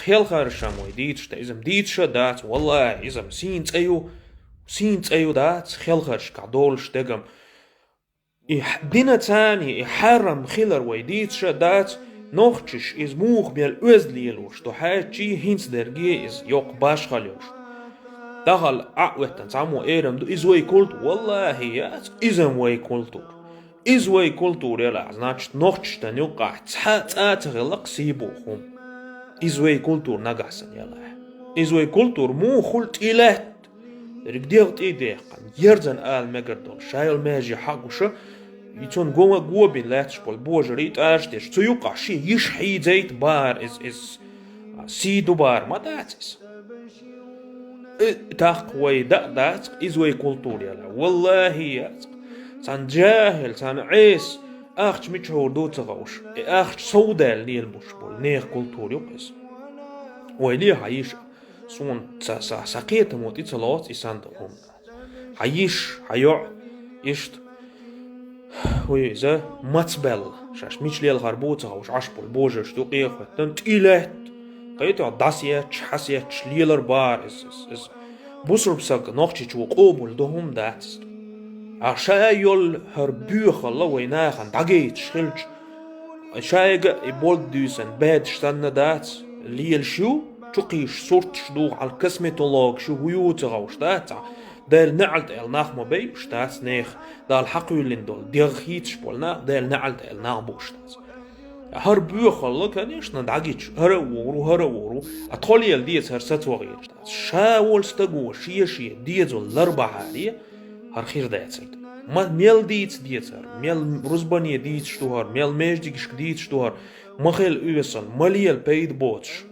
خيل خارشام ويديتش تا إزم ديتش دات والله إزم سين أيو دات خيل خارش كعدولش دقم دينا تاني يحرم خيلر ويديتش دات نوختش إز موخ بيال أزليلوش تو حاجي هينس درجي إز يوق باش خاليوش دخل عقوة سامو إيرم دو إزوي كولت والله يا إزم وي كولتور إزوي كولتور يلا значит نوختش تنيوقع تغلق سيبوخم إزوي كولتور نقاسن يلا إزوي كولتور مو خلت إلهت رجديغت إيديق يرزن آل مقردول شايل ماجي حقوش يتون قوة بين لاتش بول بوجريت أرشتش تيوقع شي يشحي زيت بار إز سيدو بار ما داتس تاقوي دات إزوي كولتور يلا والله يا سان جاهل سان عيس أخش متشهور دو تغوش أخش سودال نيل بول نيخ كولتور يقس ويلي حيش سون ساقيت موت إتصالات إساندهم حيش حيوع يشت وي زا ماتسبل شاش ميش ليل غربوتها وش عشبول بوجرش دو قيخ وتنت إلهت قيتو داسيات حسيات ليلر بار إز بوسر بساق نوختي جو قوبول دوهم داتست أشايل هربوخ الله ويناخن داقيت شخلج أشايق يبولد دوسن باد شتان دات ليل شو تقيش صورت شدوغ على الكسمتولوج شو هيوتغا وشتاتا دال نعلت ال ناخمو بي شتات نيخ دال حقولين دول ديغيتش بولنا دال نعلت ال ناخبو شتات هربوخ الله كانيش ندعجيتش هرورو أطولي الديت هرسات وغير شتات شاول ستقو شي ديتو الأربعة هارية هرخير دايتسرد ما ميل ديتسر ميل رزبانية ديتشتوهر ميل ميجديكش ديتشتوهر مخيل اويسن ماليل بيد بوتش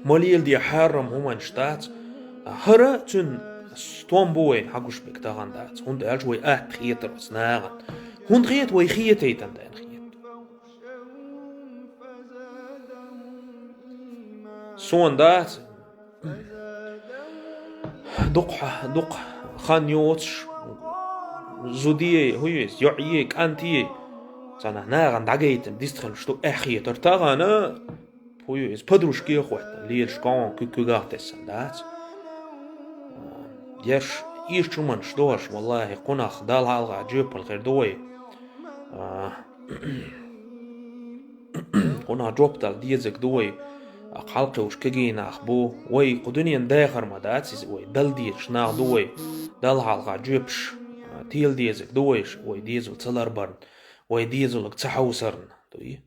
ماليل دي حرم همان شتات هرا تن ستوان بوين حقوش بك تاغان دات هند ألجوي خيتر وسناغن هند خيت وي خيتيتن دان خيت سوان دات دق خان يوتش زوديه هويس يعيك أنتي سنة ناغن دعيتم ديستخل شتو خيتر تاغانا هويس بدروش كي خوات ليل شكون كوكوغاتس دات يش إيش من شدوش والله قناخ دال هالغا جيب الغير دوي قنا جوب دال ديزك دوي حلقة وش كجينا أخبو وي قدني داخر ما داتس وي دل ديش ناغ دوي دال هالغا جيبش تيل ديزك دويش وي ديزو تلر برن وي ديزو لك تحوسرن دوي